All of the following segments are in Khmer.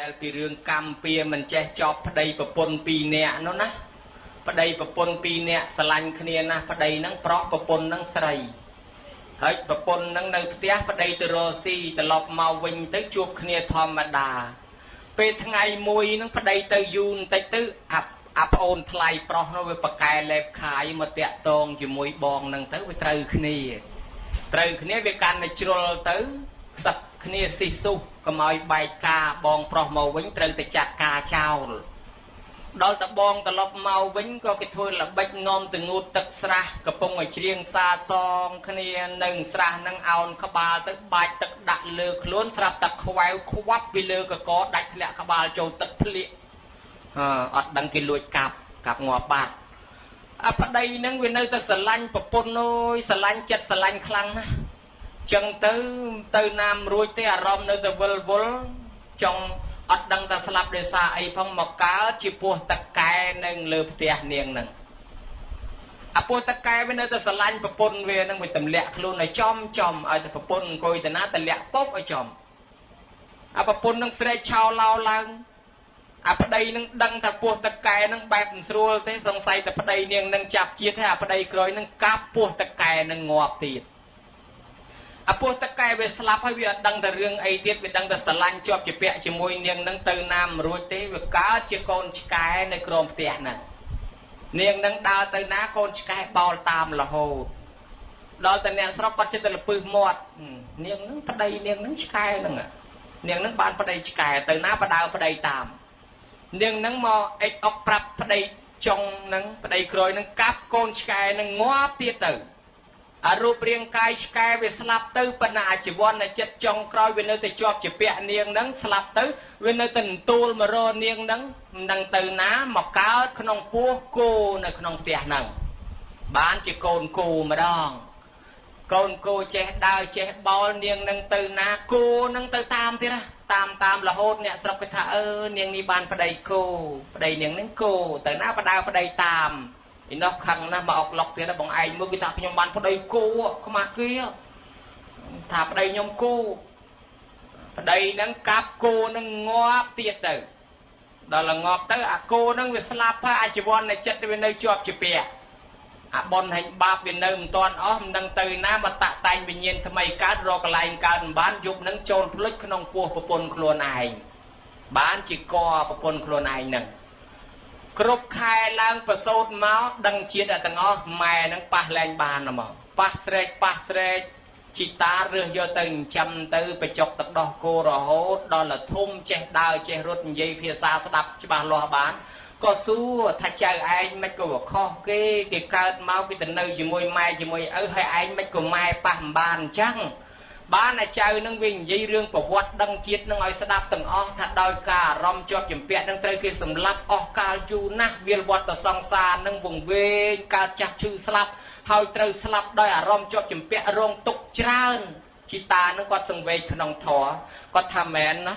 ដែលពីរឿងកម្មពៀមិនចេះចប់ប្តីប្រពន្ធពីរនាក់នោះណាប្តីប្រពន្ធពីរនាក់ស្រឡាញ់គ្នាណាប្តីហ្នឹងប្រុសប្រពន្ធហ្នឹងស្រីហើយប្រពន្ធហ្នឹងនៅផ្ទះប្តីទៅរកស៊ីត្រឡប់មកវិញទៅជួបគ្នាធម្មតាពេលថ្ងៃមួយហ្នឹងប្តីទៅយូរបន្តិចទៅអាប្អូនថ្លៃប្រុសនោះវាប្រកែលែបខាយមកតាក់តងជាមួយបងហ្នឹងទៅវាត្រូវគ្នាវាកាន់តែជ្រុលទៅខ្សឹបគ្នាស៊ីសុះកុំឲ្យបែកការបងប្រុសមកវិញត្រូវតែចាត់ការចោលដល់តបងត្រឡប់មកវិញក៏គេធ្វើល្បិចនាំទៅងូតទឹកស្រះកំពុងឲ្យច្រៀងសាសងគ្នានៅស្រះហ្នឹងអោនក្បាលទៅបាច់ទឹកដាក់លើខ្លួនស្រាប់តែខ្វែវខ្វាប់ពីលើកកដាច់ធ្លាក់ក្បាលចូលទឹកភ្លៀកអត់ដឹងគេលួចកាប់ងាប់បាត់អាប្តីហ្នឹងវានៅតែស្រឡាញ់ប្រពន្ធអើយស្រឡាញ់ចិត្តស្រឡាញ់ខ្លាំងណាស់ចឹងទៅណាមរួចទេអារម្មណ៍នៅតែវិលវល់ចង់អត់ដឹងថាស្លាប់ដោយសារអីផងមកកើតជាពោះតកែនៅលើផ្ទះនាងហ្នឹងអាពោះតកែវានៅតែស្រឡាញ់ប្រពន្ធវាហ្នឹងវាទម្លាក់ខ្លួនឲ្យចំឲ្យតែប្រពន្ធអង្គុយទៅណាទម្លាក់ពុកឲ្យចំអាប្រពន្ធហ្នឹងស្រែកឆោឡោឡើងអាប្តីនឹងដឹងថាពោះតកែនឹងបែបមិនស្រួលទេសង្ស័យតែប្តីនាងនឹងចាប់ជាតិហើយអាប្តីក្រោយនឹងកាប់ពោះតកែនឹងងាប់ទៀតអាពោះតកែវាស្លាប់ហើយវាអត់ដឹងតែរឿងអីទៀតវាដឹងតែស្រឡាញ់ជាប់ជាពាក់ជាមួយនាងនឹងទៅណាមិនរួចទេវាកើតជាកូនឆ្កែនៅក្រោមផ្ទះហ្នឹងនាងនឹងដើរទៅណាកូនឆ្កែបោលតាមរហូតដល់តែអ្នកស្រុកគាត់ចិត្តទៅលពឹសមាត់នាងនឹងប្តីនាងនឹងឆ្កែហ្នឹងនាងនឹងបានប្តីឆ្កែទៅណាបដើប្តីតាមនាងនឹងមកអិចអុកប្រាប់ប្តីចុងនឹងប្តីក្រោយនឹងកាប់កូនឆ្កែនឹងងាប់ទៀតទៅអារូបរាងកាយឆ្កែវាស្លាប់ទៅប៉ុន្តែអាជីវ័នចិត្តចុងក្រោយវានៅតែជាប់ជាពាក់នាងនឹងស្លាប់ទៅវានៅតែន្ទូលមករកនាងនឹងមិនដឹងទៅណាមកកើតក្នុងពោះគោនៅក្នុងផ្ទះហ្នឹងបានជាកូនគោម្ដងកូនគោចេះដើរចេះបោលនាងនឹងទៅណាគោនឹងទៅតាមទៀតណាតាមរហូតអ្នកស្រុកគេថានាងនេះបានប្តីគោប្តីនាងនឹងគោទៅណាបដើប្តីតាមឯនោះខឹងណាស់មកអុកឡុកទៀតបងឯងមើលគេថាខ្ញុំបានប្តីគោខ្មាស់គេថាប្តីខ្ញុំគោប្តីនឹងកាប់គោនឹងងាប់ទៀតទៅដល់ងាប់ទៅអាគោនឹងវាស្លាប់ហើយអាជីវ័នចិត្តវានៅជាប់ជាពាក់អាប៉ុនហែងបាបវានៅមិនទាន់អស់មិនដឹងទៅណាមកតាក់តែងវិញ្ញាណថ្មីកើតរកកន្លែងកើតមិនបានយប់នឹងចូលភ្លេចក្នុងពោះប្រពន្ធខ្លួនឯងបានជាកប្រពន្ធខ្លួនឯងនឹងគ្រប់ខែឡើងប្រសូតមកដឹងជាតិទាំងអស់ម៉ែនឹងប៉ះលែងបានហ្មងប៉ះស្រែកជីតារើសយកទៅចិញ្ចឹមទៅបញ្ចុកទឹកដោះគោរហូតដល់ធំចេះដើរចេះរត់និយាយភាសាស្ដាប់ច្បាស់លាស់បានក៏សួរថាចៅឯងមិនក៏ខុសគេកើតមកពីទៅនៅជាមួយម៉ែជាមួយឪហើយឯងមិនក៏ម៉ែប៉ះមិនបានអញ្ចឹងបានតែចៅនឹងវានិយាយរឿងប្រវត្តិដឹងជាតិនឹងឲ្យស្ដាប់ទាំងអស់ថាដោយការអារម្មណ៍ជាប់ជំពាក់នឹងត្រូវគេសម្លាប់អស់កាលយូរណាស់វាលវត្តសង្សារនឹងវង្វេងកើតចាស់ឈឺស្លាប់ហើយត្រូវស្លាប់ដោយអារម្មណ៍ជាប់ជំពាក់រងទុក្ខច្រើនជីតានឹងគាត់សង្វេគក្នុងធម៌គាត់ថាមែនណា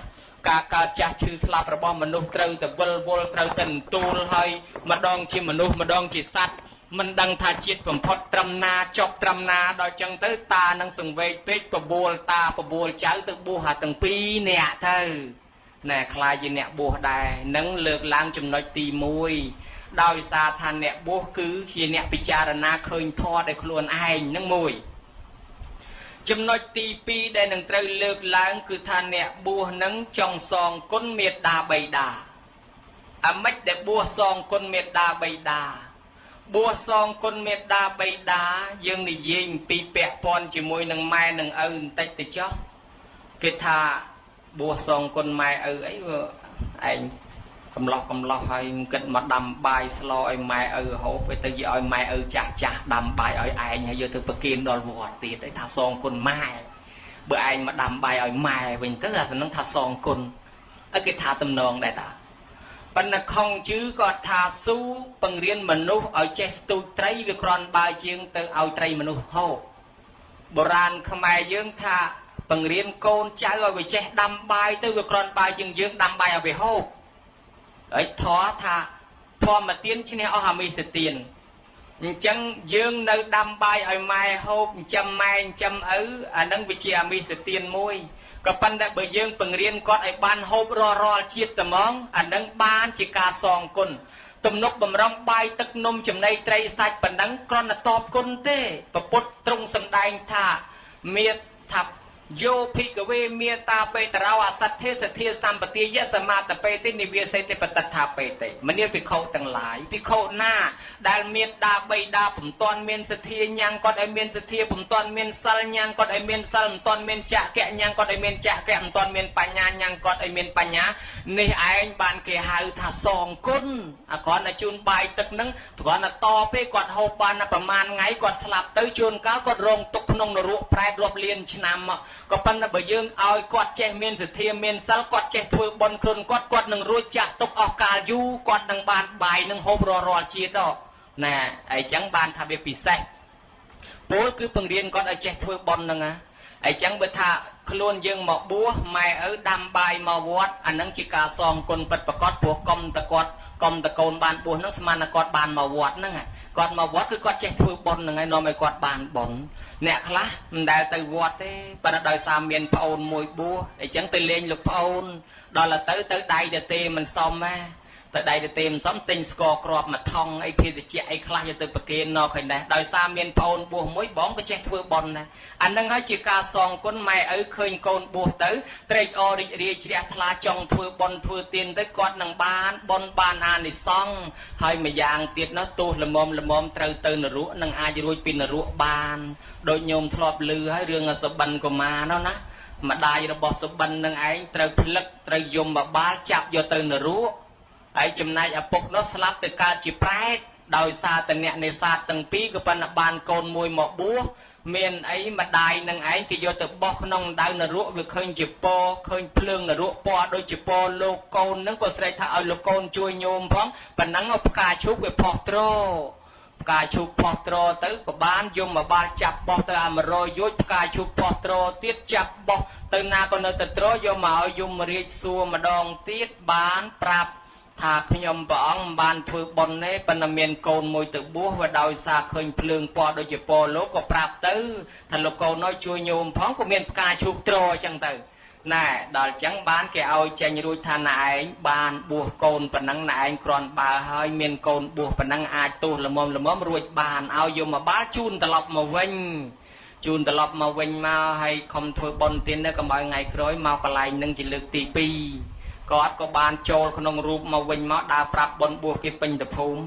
ការកើតចាស់ឈឺស្លាប់របស់មនុស្សត្រូវតែវិលវល់ត្រូវតែន្ទូលហើយម្ដងជាមនុស្សម្ដងជាសត្វមិនដឹងថាជាតិបំផុតត្រឹមណាចប់ត្រឹមណាដល់ចឹងទៅតានឹងសង្វេគពេកបបួលតាបបួលចៅទៅបួសអាទាំងពីរនាក់ទៅណែខ្លាយជាអ្នកបួសដែរនឹងលើកឡើងចំណុចទី1ដោយសារថាអ្នកបួសគឺជាអ្នកពិចារណាឃើញធម៌ដោយខ្លួនឯងនឹងមួយចំណុចទី2ដែលនឹងត្រូវលើកឡើងគឺថាអ្នកបួសនឹងចង់សងគុណមេត្តាបិតាអាម៉េចដែលបួសសងគុណមេត្តាបិតាបួសសងគុណមេត្តាបិតាយើងនិយាយអំពីពាក់ព័ន្ធជាមួយនឹងម៉ែនឹងឪបន្តិចទៅចុះគេថាបួសសងគុណម៉ែឪអីឯងកំឡោះហើយគិតមកដាំបាយស្លឲ្យម៉ែឪហូបទៅយកឲ្យម៉ែឪចាស់ដាំបាយឲ្យឯងហើយយកទៅប្រគេនដល់វត្តទៀតឯថាសងគុណម៉ែបើឯងមកដាំបាយឲ្យម៉ែវិញទៅអាហ្នឹងថាសងគុណឲ្យគេថាតំណងដែរតាបណ្ណខំជឺក៏ថាស៊ូបង្រៀនមនុស្សឲ្យចេះស្ទូចត្រីវាគ្រាន់បើជាងទៅឲ្យត្រីមនុស្សហូបបុរាណខ្មែរយើងថាបង្រៀនកូនចៅឲ្យវាចេះដាំបាយទៅវាគ្រាន់បើជាងយើងដាំបាយឲ្យវាហូបហើយធម៌ថាធម៌មកទៀនឈ្នះអស់អាមីសទៀនអញ្ចឹងយើងនៅដាំបាយឲ្យម៉ែហូបចិញ្ចឹមម៉ែចិញ្ចឹមឪអានឹងវាជាអាមីសទៀនមួយ ก็ปันแต่เบยื่งเปิงเรียนกอดไอ้บ้านโฮบรอชีดตะมองอันนั้นบ้านจิกาซองกุนตุ่มนกบำรองใบตึกนมจำในไตรสัจปันดังกรอนตอบกุนเต้ประปุตตรงสำแดงท่าเมียทับโยภิกเวเมียตาเปตราวสัตเทสเทสัมปติยะสมาตเปตินิเวเสติปตถาเปติมันเนี่ยพิเขาต่างหลายพิเขาหน้าดาลเมียดาใบดาผมตอนเมียนสเทียยังกอดไอเมียนสเทียผมตอนเมียนสัลยังกอดไอเมียนสัลตอนเมียนจะแกะยังกอดไอเมียนจะแกะตอนเมียนปัญญายังกอดไอเมียนปัญญาในไอ้บานเกหาถ้าสองกุนก่อนจูนใบตึกนึงก่อนต่อไปกอดโฮบานประมาณไงกอดสลับเตยจูนก้าวกอดรงตกนงนรุแปรรวบเลียนชนามก็ปันเบยื่งเอากอดเจเมียนสุเทียเมียนสัลกอดเจถวยบนครุนกอดหนึ่งรู้จักตกออกกายูกอดหนึ่งบานใบหนึ่งโฮบรอชีต่อน่ะไอ้จังบานทำเป็นปีเสปูคือเพิ่งเรียนกอดไอ้เจถวยบนนึงไอ้จังเบธาขลุ่นยังหมอกบัวไม่ดำใบมาวัดอันนั้นจิกาซองคนปัดประกอบพวกกอมตะโกนบานบัวนั่งสมานกอดบานมาวัดนั่งไงกอดมาวัดคือกอดเจถวยบนนึงไงนอไม่กอดบานบนเนี่ยคละมันได้แต่วัดเต้ปนดอยสามเมียนพอนมวยบัวไอ้จังตีเลี้ยงลูกพอนดอละเตอได้เดเตมันซ้อมแม่แต่ได้เตมซ้อมติงสกอร์กรอบมาทองไอ้พี่เจี๊ยไอ้คลาจะตื่นประเกนนอเคยได้ดอยสามเมียนพอนบัวมวยบ้องก็เจถวยบนนะอันนั้นให้จิกาซองคนใหม่เคยโกนบัวเตอเตรอริเรียเจียทลาจงถวยบนถวยเตียนได้กอดหนังบานบนบานอานิซองให้มายางเตียนนะตัวละมอมเตอเตอร์รุ่นังอาจรุยปีนรุ่บานโดยโยมทลอบลือให้เรื่องสบันก็มาเนาะนะมาได้ระบบสบันนังไอ้เตอพลึกเตอโยมมาบ้าจับโยเตอร์รุ่ไอ้จำนายอปกนสลับแต่การจีบแปรโดยซาแต่เนี่ยในซาตั้งปีก็เป็นบานโกนมวยหมอกบัวเมียนไอ้มาได้นังไอ้ที่โยตบอกน้องดาวนรุ่ไปเคยจีบปอเคยเพลิงนรุ่ปอโดยจีบปอโลโกนนั่งก็แสดงถ้าเอาโลโกนช่วยโยมพ้องเป็นนังเอากาชุกไปพอตรกาชุกพอตรตื้อกับบ้านโยมมาบ้านจับบอกเตออามรอยยุดกาชุกพอตรเตี้ยจับบอกเตอนาก็เนตตรโยมมาเอาโยมมาเรียกซัวมาดองเตี้ยบ้านปรับถ้าขยมปองบานถือบนนี้เป็นเมียนโกนมวยตึกบัวว่าดาวซาเคยเพลิงปอโดยเฉพาะโลกก็ปรับตื้อถ้าโลกน้อยช่วยโยมพ้องก็เมียนกาชุกโตรจังตื้อน่ะดาวจังบ้านแกเอาใจรุ่ยทานายบานบัวโกนปนังนายกรอนบาให้เมียนโกนบัวปนังอาตูละมอมรวยบานเอาโยมมาบ้าจูนตลบมาวิ่งจูนตลบมาวิ่งมาให้คมถือบนเตียนเนี่ยก็มาไงคล้อยมากระไรนึงจะเลือกตีปีกอดก็บานโจลขนมรูปมาวิ่งมาดาปรับบนบัวกิเป็นตะพูม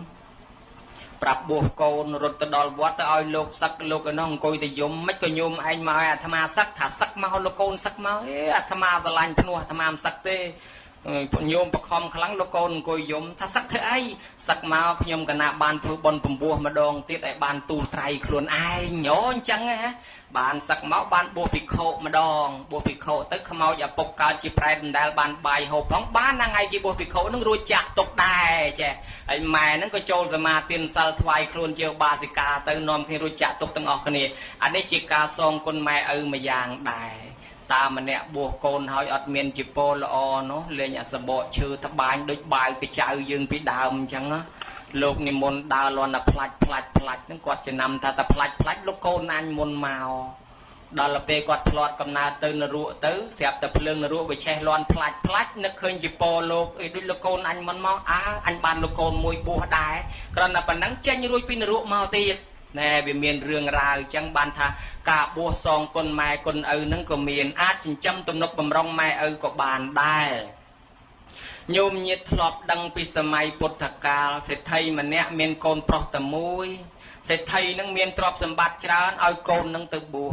ปรับบัวโกนรถตะดอลวัดตะออยโลกสักโลกน้องกุยตะยมไม่ก็ยมไอ้มาธรรมาสักถ้าสักมาโลโกนสักมาธรรมาตะลันพนัวธรรมาสักเตโยมประคอมครั้งโลโกนกุยยมถ้าสักเธอไอ้สักมาพยมกันนาบานถือบนปุ่มบัวมาดองตีไอ้บานตูไตรขลุ่นไอ้โยนจังไงบานสักเมาบานบัวปิโคมาดองบัวปิโคตึกขมเอาอย่าปกกาจีแปรนได้บานใบหอบท้องบ้านนางไงจีบัวปิโคนึกรู้จักตกได้ใช่ไอ้แม่นั่นก็โจลสมาเตียนสัลทวายครุนเจียวบาสิกาเติมนอมที่รู้จักตกตั้งออกกันนี่อันนี้จีกาซองคนแม่มายางได้ตามันเนี่ยบัวโกนหอยอัดเมียนจีโปลอเนาะเลยอย่าสะโบชื่อทบายโดยใบไปเจ้ายืนไปดาวจังนะโลกนิมนต์ดาวลอนพลัดนั่งกอดจะนำถ้าแต่พลัดลูกโกนันมนเมาดอลเปกอดพลอดกำนาเตินรัวตื้อเสียบแต่เพลิงรัวไปแช่ลอนพลัดนึกเคยจีโปโลกไอ้ด้วยลูกโกนันมันเมาอันบานลูกโกนมวยบัวได้กระนั้นปนังเจนรุ่ยปีนรัวเมาตีแน่เบียเมียนเรื่องราวจังบานทากาบัวซองคนแม่คนนั่งก็เมียนอาจจิงจำตุนกบำรองแม่ก็บานได้โยมเงียทลอบดังปีสมัยพุทธกาลเศรษฐีมันเนี่ยเมียนโกนปลอกตะมุยเศรษฐีนั่งเมียนตรอบสมบัติจราเอาโกนนั่งตึกบัว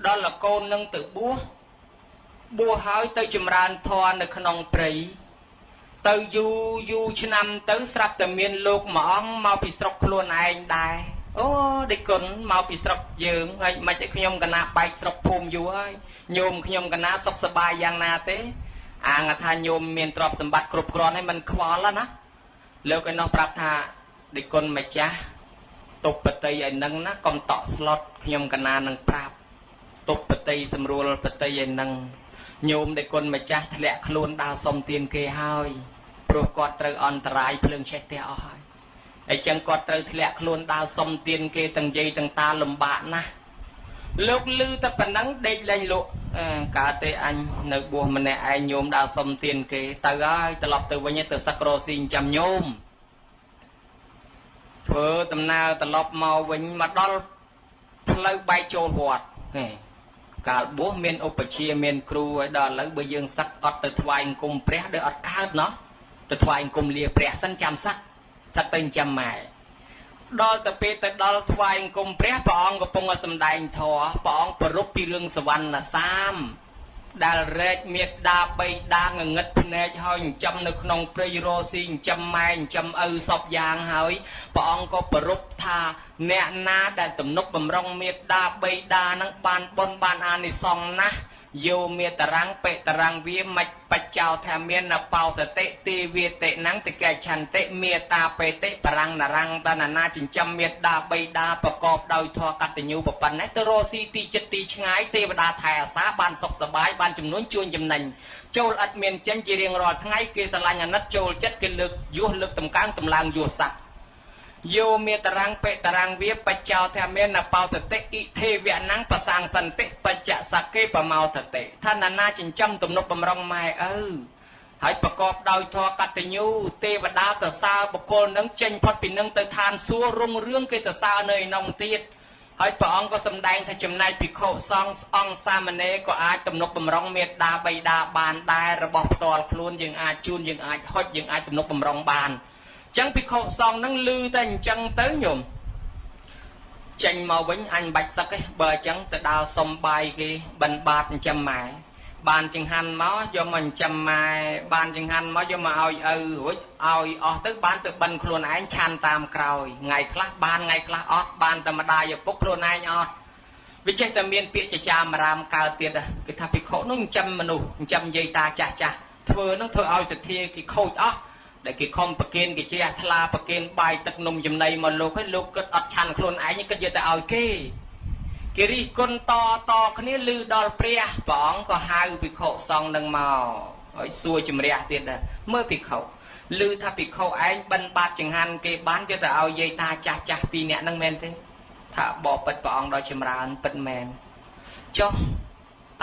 ดอลละโกนนั่งตึกบัวหายเตยจมรานทอนในขนมปรีเตยยูชนำเตยสลับแต่เมียนโลกหมองมาพิศรกครัวไอ้ได้โอ้เด็กคนมาพิศรกยืงไอ้มาจะขยมกันนาไปสรกภูมิอยู่ไอ้โยมขยมกันนาสบสบายอย่างนาเต้อ่างทานโยมเมียนตรอบสมบัติกรุบกรอนให้มันคว้าแล้วนะแล้วก็น้องปรับทาเด็กคนมาจ้าตกปฏิไอ้นังนะกอมต่อสล็อตขยมกันนานังปรับตกปฏิสำรวจปฏิไอ้นังโยมเด็กคนมาจ้าทะเลคลุนดาวสมเตียนเกยหายโปรกอดเตออันตรายเพลิงเชตเตอหายไอ้จังกอดเตอทะเลคลุนดาวสมเตียนเกยตั้งใจตั้งตาลำบากนะ លោកលឺតែប៉ុណ្ណឹងដេកលេងលក់កើតទេអញនៅបួសម្នាក់ឯងញោមដើរសុំទានគេទៅហើយត្រឡប់ទៅវិញទៅសឹករស់ស៊ីចាំញោមធ្វើដំណើរត្រឡប់មកវិញមកដល់ផ្លូវបែកចូលវត្តកាលបួសមានឧបជាមានគ្រូឲ្យដល់ឥឡូវបើយើងសឹកអត់ទៅថ្វាយអង្គមព្រះដូចអត់កើតណោះទៅថ្វាយអង្គមលាព្រះសិនចាំសឹកទៅចាំម៉ែដល់ទៅពេលទៅដល់ថ្វាយអង្គមព្រះព្រះអង្គកំពុងសម្ដែងធម៌ព្រះអង្គប្រពពីរឿងសវណ្ណសាមដែលរែកមេត្តាបៃតាងងឹតភ្នែកហើយចិញ្ចឹមនៅក្នុងព្រៃរស់ស៊ីចិញ្ចឹមម៉ែចិញ្ចឹមឪសពយ៉ាងហើយព្រះអង្គក៏ប្រពថាអ្នកណាដែលទំនុកបំរុងមេត្តាបៃតានឹងបានបុណ្យបានអានិសង្សណាស់យោមេតរាំងបេតរាំងវាមច្ចបច្ចោថាមានណបោសតិទេវាតិណੰតិកេឆន្តិមេត្តាបេតិបរាំងនរាំងតនណាចិញ្ចឹមមេត្តាបៃតាប្រកបដោយធម៌កតញ្ញូប្រពន្ធនេះទៅរស់ស៊ីទីចិត្តទីឆ្ងាយទេវតាថែអាសាបានសុខសប្បាយបានចំនួនជួនចំណេញចូលឥតមានចិញ្ចជារៀងរាល់ថ្ងៃគេស្រឡាញ់អាណិតចូលចិត្តគេលើកយោះលើកតម្កើងតម្លើងយោះស័ក្តិយោមេតរាំងបេតរាំងវាបច្ចោថាមានណបោសតិអ៊ីទេវៈណੰបសាងសន្តិបច្ចៈសកេបមោទតិថានណាចិញ្ចឹមទំនុកបំរុងម៉ែឪហើយប្រកបដោយធម៌កតញ្ញូទេវតាទៅសើបុគ្គលនឹងចេញផុតពីនឹងទៅឋានសួគ៌រុងរឿងគេទៅសើនៅឯនោះទៀតហើយព្រះអង្គក៏សម្ដែងថាចំណែកភិក្ខុសង្ឃអង្គសាមណេរក៏អាចទំនុកបំរុងមេត្តាបៃតាបានដែររបស់ផ្ទាល់ខ្លួនយើងអាចជូនយើងអាចហុចយើងអាចទំនុកបំរុងបានចឹងភិក្ខុសង្ឃនឹងលឺតែអញ្ចឹងទៅញោមចេញមកវិញអញបាច់សឹកទេបើអញ្ចឹងទៅដើរសុំបាយគេបិណ្ឌបាតចិញ្ចឹមម៉ែបានចង្ហាន់មកយកមកចិញ្ចឹមម៉ែបានចង្ហាន់មកយកមកឲ្យឪរួចឲ្យអស់ទៅបានទៅបិណ្ឌខ្លួនឯងឆាន់តាមក្រោយថ្ងៃខ្លះបានថ្ងៃខ្លះអត់បានតែម្ដាយឪពុកខ្លួនឯងអត់វាចេះតែមានពាក្យចចាមរាមកើតទៀតគេថាភិក្ខុនោះចិញ្ចឹមមនុស្សចិញ្ចឹមយាយតាចាស់ចាស់ធ្វើនឹងធ្វើឲ្យសទ្ធាគេខូចអស់ដែលគេខំប្រគិនគេជ្រះថ្លាប្រគិនបាយទឹកនំចំណីមកលោកឲ្យលោកគិតអត់ឆាន់ខ្លួនឯងគិតយកតែឲ្យគេរិះគន់តគ្នាលឺដល់ព្រះអង្គក៏ហៅភិក្ខុសង្ឃនឹងមកឲ្យសួរជំរះទៀតដែរមើលភិក្ខុលឺថាភិក្ខុឯងបិណ្ឌបាតចង្ហាន់គេបានយកតែឲ្យយាយតាចាស់ចាស់ពីរនាក់នឹងមែនទេថាបបិទ្ធព្រះអង្គដល់ចម្រើនពិតមែនចុះ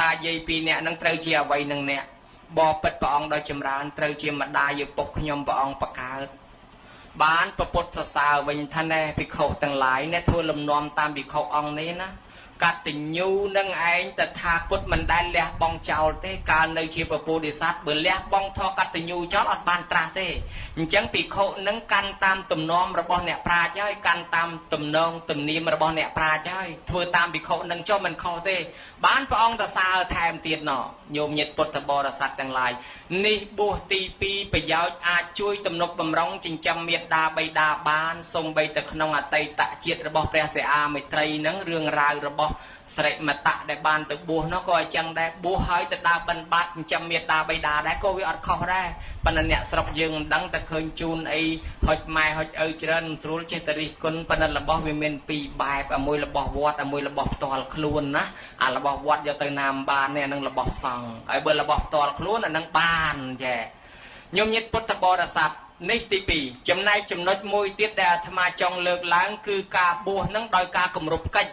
តាយាយពីរនាក់នឹងត្រូវជាអ្វីនឹងអ្នកបបិទ្ធព្រះអង្គដល់ចម្រើនត្រូវជាម្ដាយឪពុកខ្ញុំព្រះអង្គបកើតបានប្រពុតសរសើរវិញថាណែភិក្ខុទាំងឡាយអ្នកធ្វើលំនាំតាមភិក្ខុអង្គនេះណាកតញ្ញូនឹងឯងតថាគតមិនដែលលះបង់ចោលទេកាលនៅជាពពុទ្ធិស័តបើលះបង់ធម៌កតញ្ញូចោលអត់បានត្រាស់ទេអញ្ចឹងភិក្ខុនឹងកាន់តាមទំនំរបស់អ្នកប្រាជ្ញហើយកាន់តាមទំនងទំនៀមរបស់អ្នកប្រាជ្ញហើយធ្វើតាមភិក្ខុនឹងចុះមិនខុសទេបានព្រះអង្គតសើថែមទៀតណោះញោមញាតិពុទ្ធបរិស័ទទាំងឡាយនេះបួសទី2ប្រយោជន៍អាចជួយទំនុកបំរុងចិញ្ចឹមមេត្តាបៃតាបានសូម្បីតែក្នុងអតីតជាតិរបស់ព្រះសិអាមេត្រីនឹងរឿងរ៉ាវរបស់ស្រីមតៈដែលបានទៅបួសនោះក៏អញ្ចឹងដែរបួសហើយទៅដើរបិណ្ឌបាតចិញ្ចឹមមេត្តាបៃតាដែរក៏វាអត់ខុសដែរប៉ុន្តែអ្នកស្រុកយើងមិនដឹងតែឃើញជូនអីហុចម៉ែហុចឪច្រើនស្រួលចេះតែរិះគន់ប៉ុន្តែរបស់វាមានពីរបែបមួយរបស់វត្តមួយរបស់ផ្ទាល់ខ្លួនណាអារបស់វត្តយកទៅណាមបាននេះអានឹងរបស់សង្ឃហើយបើរបស់ផ្ទាល់ខ្លួនអានឹងបានចាញោមញាតិពុទ្ធបរិស័ទនេះទី2ចំណែកចំណុចមួយទៀតដែលអាត្មាចង់លើកឡើងគឺការបួសនឹងដោយការគម្រប់កិច្ច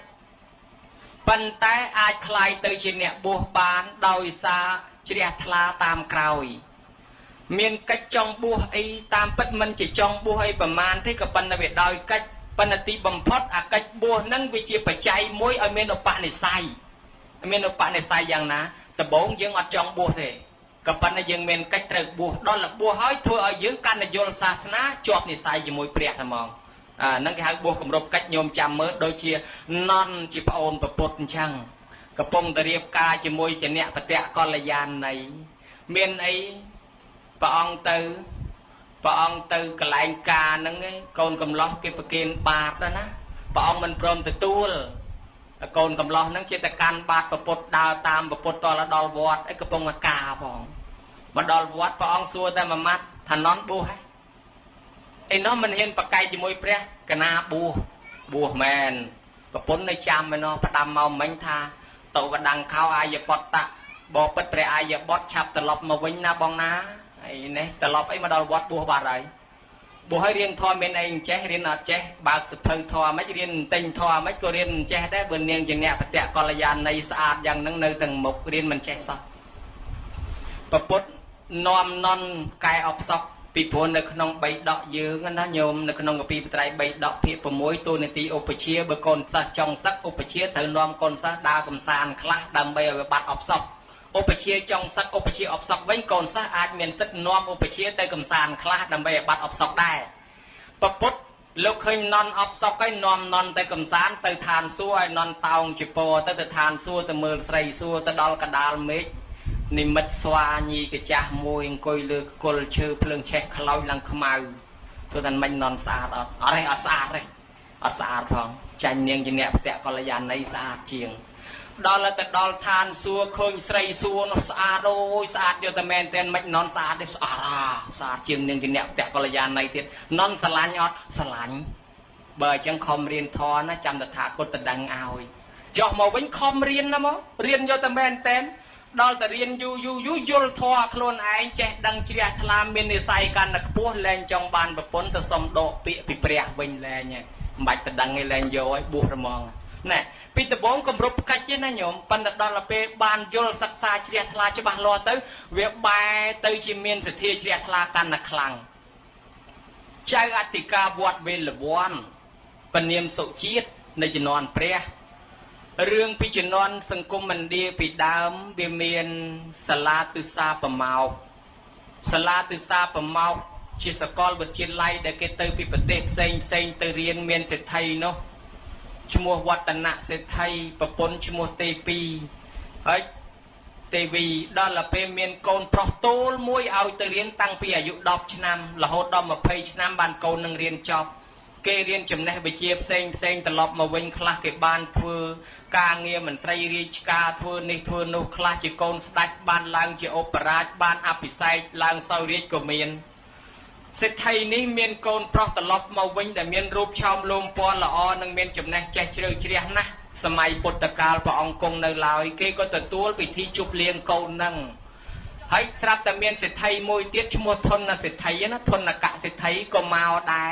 ប៉ុន្តែអាចคล้ายទៅជាអ្នកបួសបានដោយសារជ្រះថ្លាតាមក្រោយមានកិច្ចចង់បួសអីតាមពិតមិនជាចង់បួសអីប្រមាណទេក៏ប៉ុន្តែវាដោយកិច្ចប៉ុន្តែទីបំផុតអាកិច្ចបួសនឹងវាជាបច្ច័យមួយឲ្យមានឧបនិស្ស័យយ៉ាងណាដំបូងយើងអត់ចង់បួសទេក៏ប៉ុន្តែយើងមានកិច្ចត្រូវបួសដល់បួសហើយធ្វើឲ្យយើងកាន់តែយល់សាសនាជាប់និស្ស័យជាមួយព្រះតែហ្មងហ្នឹងគេហៅបួសគម្រប់កិច្ចញោមចាំមើលដូចជាណន់ជាប្អូនប្រពុតអញ្ចឹងកំពុងតែរៀបការជាមួយជាអ្នកបតៈកល្យាណីមានអីព្រះអង្គទៅកន្លែងការហ្នឹងឯងកូនកំឡោះគេប្រគេនបាតណាព្រះអង្គមិនព្រមទទួលកូនកំឡោះហ្នឹងជាតែកាន់បាតប្រពុតដើរតាមប្រពុតតដល់វត្តឯងកំពុងមកការផងមកដល់វត្តព្រះអង្គសួរតែមួយម៉ាត់ថាណន់បួសឯនោះមិនហ៊ានប្រកែកជាមួយព្រះកណាបួសមែនប្រពន្ធនៅចាំឯនោះផ្ដាំមកមិញថាតវដង្ខោអាយបតៈបបិទ្ធព្រះអាយបុត្រឆាប់ត្រឡប់មកវិញណាបងណាអីនេះត្រឡប់អីមកដល់វត្តបួសបាត់ហើយ buộc hơi riêng thò bên anh chế riêng ở chế bạc sập thâu thò mấy riêng tinh thò mấy cô riêng chế đấy bên niên chừng nè phải còn là dàn này sạch dàn nâng nơi tầng một riêng mình chế sao bậc bút nom non cài ọc sọc bị phun được nông bay đọ dữ nó nhôm được nông bị trái bay đọ phía của mối tôi này tí ốp chia bờ con sa trong sắc ốp chia thử nom con sa đa cầm sàn khla đầm bay ở bát ọc sọc ốp chia trong sắc ốp chia ọc sọc với con sa ai miền tích nom ốp chia tới cầm sàn khla đầm bay ở bát ọc sọc đài bậc bút lúc khơi non ọc sọc cái nom non tới cầm sàn tới thàn xua non tàu chụp po tới thàn xua tới mưa sậy xua tới đo cả đal mấyนิมิตสวานีกระจายมวยกอยเลือกกลเชื่อเพลิงแฉกลอยลังขมาส่วนนั้นมันนอนสะอาดอะไรสะอาดเลยสะอาดพองใจเนียงจะเนี่ยแต่กลยานในสะอาดเชียงดอลแต่ดอลทานซัวเคยใส่ซัวนสะอาดโอ้ยสะอาดเดียวแต่แมนเต้นมันนอนสะอาดได้สะอาดเชียงเนียงจะเนี่ยแต่กลยานในเทียนนอนสลายอดสลายเบอร์จังคอมเรียนทอนะจำแต่ถากดแต่ดังเอาจอกมาวิ่งคอมเรียนนะมั้งเรียนเดียวแต่แมนเต้นดอลแต่เรียนยูยุลทอโคลนไอเจดังเชียทลามเมนิไซกันนักพวกแรงจองบานแบบปนแต่สมโดปีปีเปรียวิญแรงเนี่ยบัดแต่ดังไงแรงโย่บุรมองเนี่ยปีตะบงกำรุบกัดเจนะโยมปันดอลเปบานยุลศักษาเชียทลาจะบานรอเตอเวียบายเตอจิเมียนสถีเชียทลากันนักคลังใจอติกาบวชเวลบวนปเนียมสุจีตในจนอนเปรียเรื่องพิจารณาสังคมมันดีปิดดามเบียเมียนสลาตุซาปะเมาสลาตุซาปะเมาชีสกอลบทเชียนไล่เด็กเตอร์พิปเตปเซงเตอเรียนเมียนเศรษฐีเนาะชั่วโมงวัฒนะเศรษฐีปะปนชั่วโมงเตปีเฮ้ยเตวีดอลลาเปเมียนโกนพรอตูลมวยเอาเตอเรียนตั้งปีอายุดอกชนำละโหดดอมมาเพย์ชนำบานโกนนังเรียนจอบเกเรียนจำแนกไปเจียบเซงตลอดมาวิ่งคลาเก็บบานทัวกางเงียมันไตรรีชกาทัวในทัวนุคลาจิโกนสตัดบานลางจิโอปราชบานอภิไซลางเซาเรียกเมียนเศรษฐีนี้เมียนโกนเพราะตลอดมาวิ่งแต่เมียนรูปชาวลมปอนละอนังเมียนจำแนกใจเฉลียนะสมัยปุตตะกาลพระองค์กงในลาวเกก็ตัวตัวไปที่จุบเลี้ยงโกนนั่งให้ทรัพย์แต่เมียนเศรษฐีมวยเตี้ยชมัวทนนะเศรษฐีนะทนนะกะเศรษฐีก็มาได้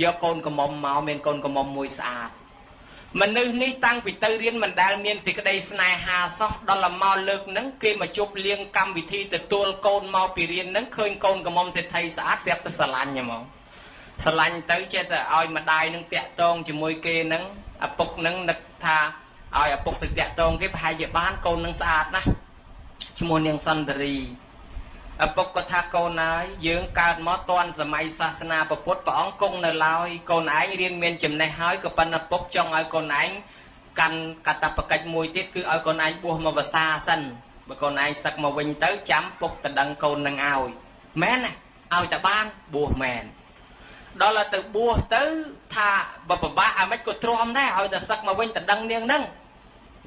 ยกโกนกระหม่อมเมาเมียนโกนกระหม่อมมวยสะอาดมันนึกนี่ตั้งปิดเตอเรียนมันได้เมียนสิกระไดสไนฮาซอกดอลลาร์มาเลิกนั้นเกมาจุบเลี้ยงกรรมวิธีแต่ตัวโกนเมาปีเรียนนั้นเคยโกนกระหม่อมเศรษฐีสะอาดเสียบแต่สลันอย่างมั้งสลันเตอเจแต่เอามาได้นึงเตะตรงจมวยเกนั้นอปุกนั้นนักทาเอาอปุกเตะตรงเก็บหายจากบ้านโกนนั้นสะอาดนะชมวนยังซันดรีอปกทาโกนายยืงการมอตอนสมัยศาสนาประพุทธพระองค์กงในลาวโกนายเรียนเมียนจำในหายกับปนปกจงเอาโกนายกันกัตปะกัจมวยติดคือเอาโกนายบัวมาภาษาสั้นบโกนายสักมาวิ่งเต้จำปกตะดังโกนนังเอาแม่น่ะเอาแต่บ้านบัวแมนđó là từบัวtới thà bà à mấy cô tròn đấyเอาแต่สักมาวิ่งตะดังเนียงนั่ง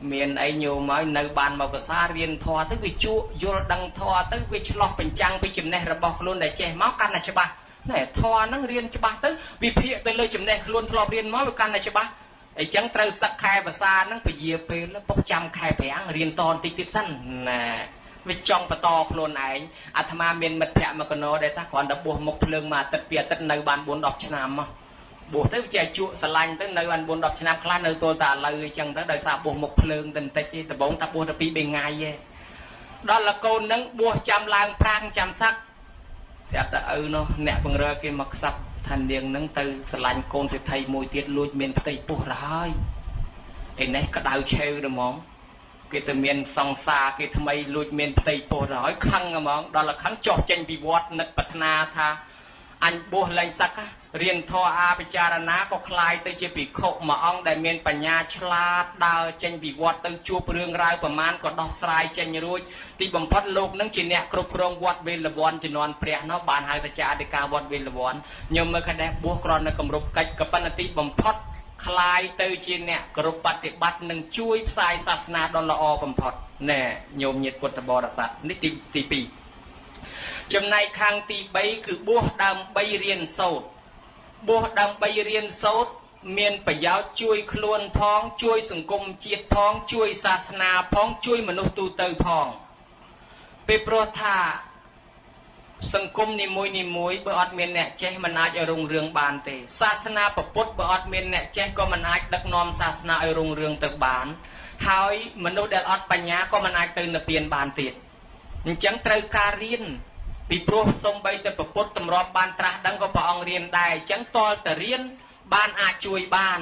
เมียนไอโยมาในบ้านมาภาษาเรียนทอตึ้งไปจู่โยดังทอตึ้งไปฉลองเป็นจังไปจิมในระบบล้วนได้เจ้มากันนะใช่ปะเนี่ยทอนั่งเรียนใช่ปะตึ้งวิพีไปเลยจิมในล้วนทลอบเรียนมาไปกันนะใช่ปะไอจังเตอสักใครภาษานั่งไปเยียไปแล้วปกจำใครไปอังเรียนตอนติดสั้นน่ะวิจงประตอโคลนไออาตมาเมียนมัดแผลมากโนได้ถ้าก่อนดับบัวมกเพลิงมาตัดเปียตัดในบ้านบนดอกชนามมาบวชตั้งใจจุสลันตั้งในวันบนดอกชนะคลาในตัวตาเลยจังตั้งได้สาบวชหมกเพลิงตั้งแต่ที่แต่บงตาบวชปีเป็นไงเย่ดอลละโกนนั่งบวชจำลางพรางจำซักแต่เนาะเนี่ยบังเรกิมักซับทันเดียงนั่งตื่นสลันโกนเสไทยมวยเตี้ยลุยเมียนไตปุ๊ร้ายไอ้เนี่ยก็ดาวเชลเดมองกิตเมียนซองซากิทำไมลุยเมียนไตปุ๊ร้ายครั้งมองดอลละครั้งจอดเจนบีวอดนักปัฒนาธาอันบัวแรงสักเรียนทออาปิจารณาก็คลายตัวเจปิโคมาอ่องได้เมียนปัญญาฉลาดดาวเจนบีวัดตัวจูบเรื่องราวประมาณก็ดอกสายเจนรุ่ยที่บำพัดโลกนั่งจีเนี่ยกรุบกรองวัดเวลบอนจีนอนเปรียนนอบานหายตาจาดิกาวัดเวลบอนยมเมื่อคดีบัวกรอนในกำรุบกัดกับปนติบำพัดคลายตัวจีเนี่ยกรุบปฏิบัติหนึ่งช่วยสายศาสนาดอลลาร์บำพัดเนี่ยโยมเงียดพุทธบริษัทนี่ตีปีจำในคางตีใบคือบัวดำใบเรียนโสดบัวดำใบเรียนโสดเมียนประยาวช่วยคลวนพ้องช่วยสังคมเจียดพ้องช่วยศาสนาพ้องช่วยมนุษย์ตูเตยพ้องเปโปรธา សង្គមនីមួយបើអត់មានអ្នកចេះមិនអាចឲ្យរុងរឿងបានទេសាសនាពុទ្ធបើអត់មានអ្នកចេះក៏មិនអាចដឹកនាំសាសនាឲ្យរុងរឿងទៅបានហើយមនុស្សដែលអត់បញ្ញាក៏មិនអាចទៅនិព្វានបានទៀតអញ្ចឹងត្រូវការរៀនពីព្រោះសំបីតែពុទ្ធតម្រាប់បានត្រាស់ដឹងក៏ព្រះអង្គរៀនដែរអញ្ចឹងតលតែរៀនបានអាចជួយបាន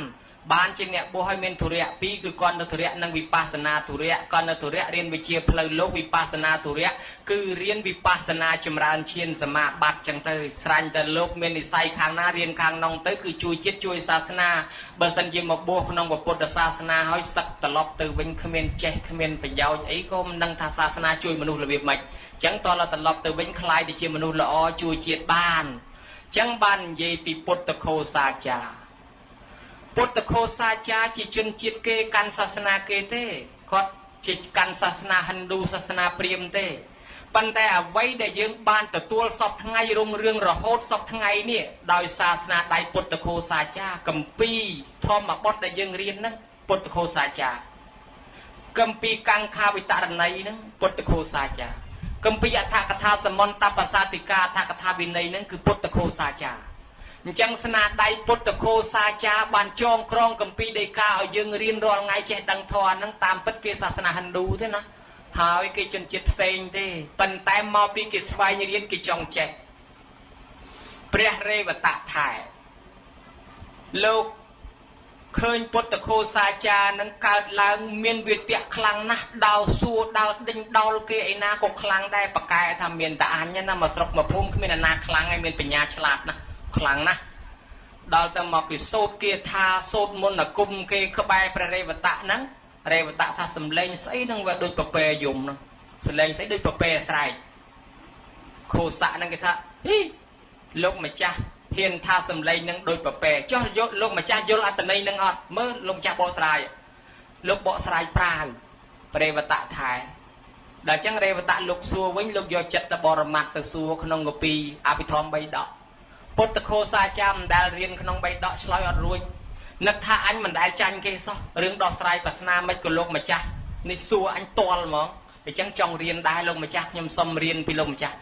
ជាអ្នកបួសឲ្យមានធុរៈពីរគឺគាត់នៅធុរៈនិងវិបស្សនាធុរៈគាត់នៅធុរៈរៀនវិជ្ជាផ្លូវលោកវិបស្សនាធុរៈគឺរៀនវិបស្សនាចម្រើនឈានសមាបត្តិចឹងទៅស្រាញ់តែលោកមាននិស័យខាងណារៀនខាងនោះទៅគឺជួយជាតិជួយសាសនាបើសិនជាមកបួសក្នុងពុទ្ធសាសនាហើយសឹកត្រឡប់ទៅវិញគ្មានចេះគ្មានប្រយោជន៍អីក៏មិនដឹងថាសាសនាជួយមនុស្សរបៀបម៉េចចឹងតើត្រឡប់ទៅវិញខ្លាយទៅជាមនុស្សល្អជួយជាតិបានចឹងបាននិយាយពីពុទ្ធខោសាចារពុទ្ធខោសាចារជាជនជាតិគេកាន់សាសនាគេទេគាត់ជាកាន់សាសនាហិណ្ឌូសាសនាព្រាហ្មណ៍ទេប៉ុន្តែអ្វីដែលយើងបានទទួលសពថ្ងៃរុងរឿងរហូតសពថ្ងៃនេះដោយសាសនាដៃពុទ្ធខោសាចារគម្ពីរធម្មបទដែលយើងរៀនហ្នឹងពុទ្ធខោសាចារគម្ពីរកង្ខាវិតរណីហ្នឹងពុទ្ធខោសាចារគម្ពីរអដ្ឋកថាសមន្តបសាតិកាអដ្ឋកថាវិន័យហ្នឹងគឺពុទ្ធខោសាចារអញ្ចឹងស្នាដៃពុទ្ធខោសាចារបានចងក្រងគម្ពីរដីកាឲ្យយើងរៀនរាល់ថ្ងៃចេះដឹងធម៌ហ្នឹងតាមពិតគេសាសនាហិណ្ឌូទេណាហើយគេជនជាតិផ្សេងទេប៉ុន្តែមកពីគេស្វែងរៀនគេចង់ចេះព្រះរេវតៈថែលោកឃើញពុទ្ធខោសាចារនឹងកើតឡើងមានវិទ្យាខ្លាំងណាស់ដោសួរដោដេញដោលគេឯណាក៏ខ្លាំងដែរប៉កែថាមានតែអញណាមកស្រុកមកភូមិគ្មានអាណាខ្លាំងហើយមានបញ្ញាឆ្លាតណាស់ខ្លាំងណាស់ដល់ទៅមកគេសូត្រគាថាសូត្រមន្តអាគមគេក្បែរព្រះរេវតៈហ្នឹងរេវតៈថាសំឡេងស្អីហ្នឹងវាដូចប្រពែយំហ្នឹងសំឡេងស្អីដូចប្រពែស្រែកខោសៈហ្នឹងគេថាហីលោកម្ចាស់ហ៊ានថាសំឡេងហ្នឹងដូចប្រពែចុះយកលោកម្ចាស់យល់អត្តន័យហ្នឹងអត់មើលលោកម្ចាស់បកស្រាយលោកបកស្រាយប្រាវព្រះរេវតៈថែដល់ចឹងរេវតៈលោកសួរវិញលោកយកចិត្តបរមត្តទៅសួរក្នុងកពីអភិធម្ម3ដកពុទ្ធខោសាចារមិនដែលរៀនក្នុង3ដកឆ្លើយអត់រួចនឹកថាអញមិនដែលចាញ់គេសោះរឿងដោះស្រាយប្រស្នាមិនក៏លោកម្ចាស់នេះសួរអញតល់ហ្មងអញ្ចឹងចង់រៀនដែរលោកម្ចាស់ខ្ញុំសុំរៀនពីលោកម្ចាស់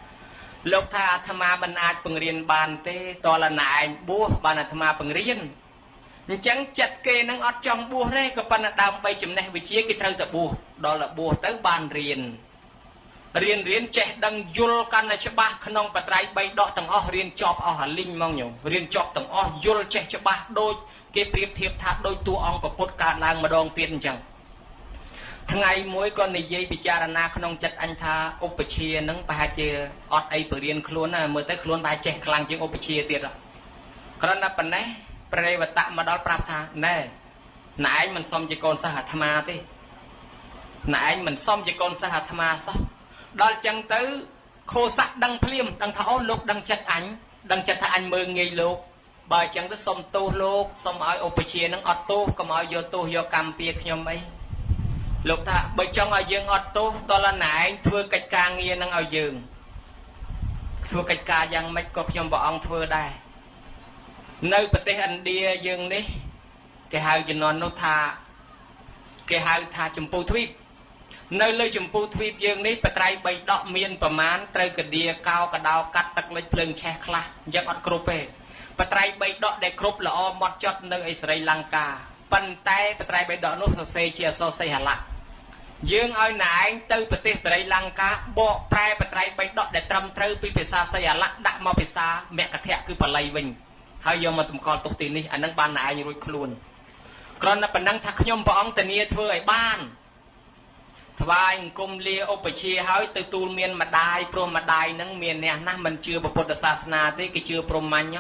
លោកថាអាត្មាមិនអាចបង្រៀនបានទេតលណាឯងបួសបានអាត្មាបង្រៀនអញ្ចឹងចិត្តគេនឹងអត់ចង់បួសទេក៏ប៉ុន្តែដើម្បីចំណេះវិជ្ជាគេត្រូវតែបួសដល់តែបួសទៅបានរៀនចេះដឹងយល់កាន់តែច្បាស់ក្នុងបត្រៃ3ដកទាំងអស់រៀនចប់អស់អាលីងហ្មងញោមរៀនចប់ទាំងអស់យល់ចេះច្បាស់ដូចគេប្រៀបធៀបថាដូចតួអង្គពុទ្ធកើតឡើងម្ដងទៀតអញ្ចឹងថ្ងៃមួយក៏និយាយពិចារណាក្នុងចិត្តអញថាឧបជានឹងប្រហែលជាអត់អីបរៀនខ្លួនណាមើលទៅខ្លួនតែចេះខ្លាំងជាងឧបជាទៀតគ្រាន់តែប៉ុណ្ណេះព្រះរេវតៈមកដល់ប្រាប់ថាណែឯងមិនសមជាកូនសិស្សអាត្មាទេឯងមិនសមជាកូនសិស្សអាត្មាសោះដល់ចឹងទៅខោសៈដឹងភ្លាមដឹងថាអូលោកដឹងចិត្តអញដឹងចិត្តថាអញមើងងាយលោកបើចឹងទៅសុំទោសលោកសុំឲ្យឧបជានឹងអត់ទោសកុំឲ្យយកទោសយកកម្មពៀខ្ញុំអីលោកថាបើចង់ឲ្យយើងអត់ទោសដល់ណាឯងធ្វើកិច្ចការងារនឹងឲ្យយើងធ្វើកិច្ចការយ៉ាងម៉េចក៏ខ្ញុំព្រះអង្គធ្វើដែរនៅប្រទេសឥណ្ឌាយើងនេះគេហៅជំនាន់នោះថាគេហៅថាចម្ពូទ្វីបនៅលើចម្ពូទ្វីបយើងនេះបត្រៃ3ដកមានប្រមាណត្រូវកដៀកោកដោកាត់ទឹកលិចភ្លើងឆេះខ្លះអញ្ចឹងអត់គ្រប់ទេបត្រៃ3ដកដែលគ្រប់ល្អម៉ត់ចត់នៅឯស្រីលង្កាប៉ុន្តែបត្រៃ3ដកនោះសរសេរជាអក្សរសីហលៈយើងឲ្យណែឯងទៅប្រទេសស្រីលង្កាបកប្រែបត្រៃ3ដកដែលត្រឹមត្រូវពីភាសាសីហលៈដាក់មកភាសាមគ្គធៈគឺបាលីវិញហើយយកមកតម្កល់ទុកទីនេះអានឹងបានណែឯងរួចខ្លួនគ្រាន់តែប៉ុណ្ណឹងថាខ្ញុំព្រះអង្គធានាធ្វើឲ្យបានថ្វាយអង្គមលាឧបជាហើយទៅទូលមានម្ដាយព្រោះម្ដាយនឹងមានអ្នកណាស់មិនជឿពុទ្ធសាសនាទេគេជឿព្រហ្មញ្ញ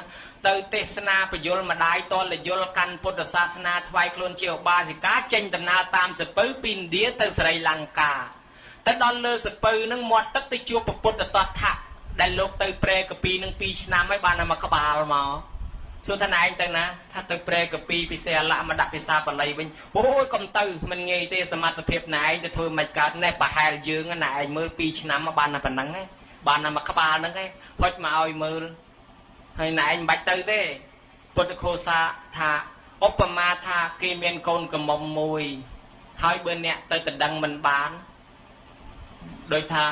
ទៅទេសនាបយលម្ដាយតលយលកាន់ពុទ្ធសាសនាថ្វាយខ្លួនជាឧបាសិកាចេញដំណើរតាមសពៅពីឥណ្ឌាទៅស្រីលង្កាទៅដល់លើសពៅនឹងមាត់ទឹកទៅជួបពុទ្ធតថៈដែលលោកទៅព្រែកពីនឹង2ឆ្នាំហើយបានមកក្បាលមកសួរថាឯងទៅណាថាទៅព្រែកពីពិសេសលៈមកដាក់ភាសាបាលីវិញអូយកុំទៅមិនងាយទេសមត្ថភាពណែឯងទៅធ្វើមិនកើតណែប្រហែលយើងណែឯងមើល2ឆ្នាំមកបានតែប៉ុណ្ណឹងឯងបានតែមកក្បាលហ្នឹងឯងហុចមកឲ្យមើលហើយណែឯងមិនបាច់ទៅទេពុទ្ធខោសាថាឧបមាថាគេមានកូនកំមុំមួយហើយបើអ្នកទៅដណ្ដឹងមិនបានដោយថា